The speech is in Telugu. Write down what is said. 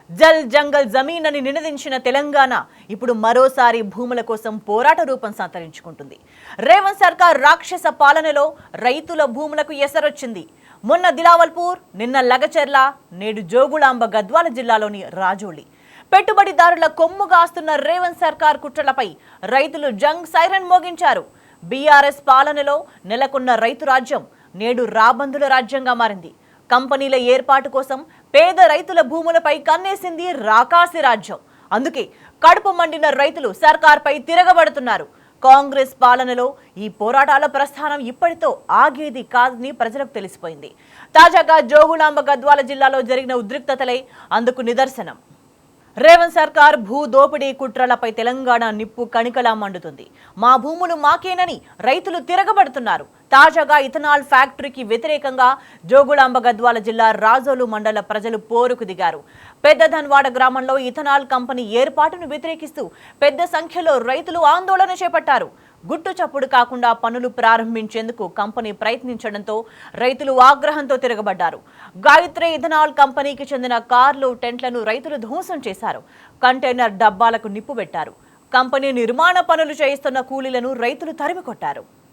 జల్ జంగల్ జమీన్ అని నినదించిన తెలంగాణ ఇప్పుడు మరోసారి భూముల కోసం పోరాట రూపం సంతరించుకుంటుంది. రేవంత్ సర్కార్ రాక్షస పాలనలో రైతుల భూములకు ఎసరొచ్చింది. మొన్న దిలావల్పూర్, నిన్న లగచెర్ల, నేడు జోగులాంబ గద్వాల జిల్లాలోని రాజోలి పెట్టుబడిదారుల కొమ్ము కాస్తున్న రేవంత్ సర్కార్ కుట్రలపై రైతులు జంగ్ సైరన్ మోగించారు. బీఆర్ఎస్ పాలనలో నెలకొన్న రైతు రాజ్యం నేడు రాబందుల రాజ్యంగా మారింది. కంపెనీల ఏర్పాటు కోసం పేద రైతుల భూములపై కన్నేసింది రాకాసి రాజ్యం. అందుకే కడుపు మండిన రైతులు సర్కార్పై తిరగబడుతున్నారు. కాంగ్రెస్ పాలనలో ఈ పోరాటాల ప్రస్థానం ఇప్పటితో ఆగేది కాదని ప్రజలకు తెలిసిపోయింది. తాజాగా జోగులాంబ గద్వాల జిల్లాలో జరిగిన ఉద్రిక్తతలే అందుకు నిదర్శనం. రేవంత్ సర్కార్ భూ దోపిడీ కుట్రలపై తెలంగాణ నిప్పు కణికలా మండుతుంది. మా భూములు మాకేనని రైతులు తిరగబడుతున్నారు. తాజాగా ఇథనాల్ ఫ్యాక్టరీకి వ్యతిరేకంగా జోగులాంబ గద్వాల జిల్లా రాజోలు మండల ప్రజలు పోరుకు దిగారు. పెద్దధన్వాడ గ్రామంలో ఇథనాల్ కంపెనీ ఏర్పాటును వ్యతిరేకిస్తూ పెద్ద సంఖ్యలో రైతులు ఆందోళన చేపట్టారు. గుట్టు చప్పుడు కాకుండా పనులు ప్రారంభించేందుకు కంపెనీ ప్రయత్నించడంతో రైతులు ఆగ్రహంతో తిరగబడ్డారు. గాయత్రి ఇథనాల్ కంపెనీకి చెందిన కార్లు, టెంట్లను రైతులు ధ్వంసం చేశారు. కంటైనర్ డబ్బాలకు నిప్పు పెట్టారు. కంపెనీ నిర్మాణ పనులు చేయిస్తున్న కూలీలను రైతులు తరిమికొట్టారు.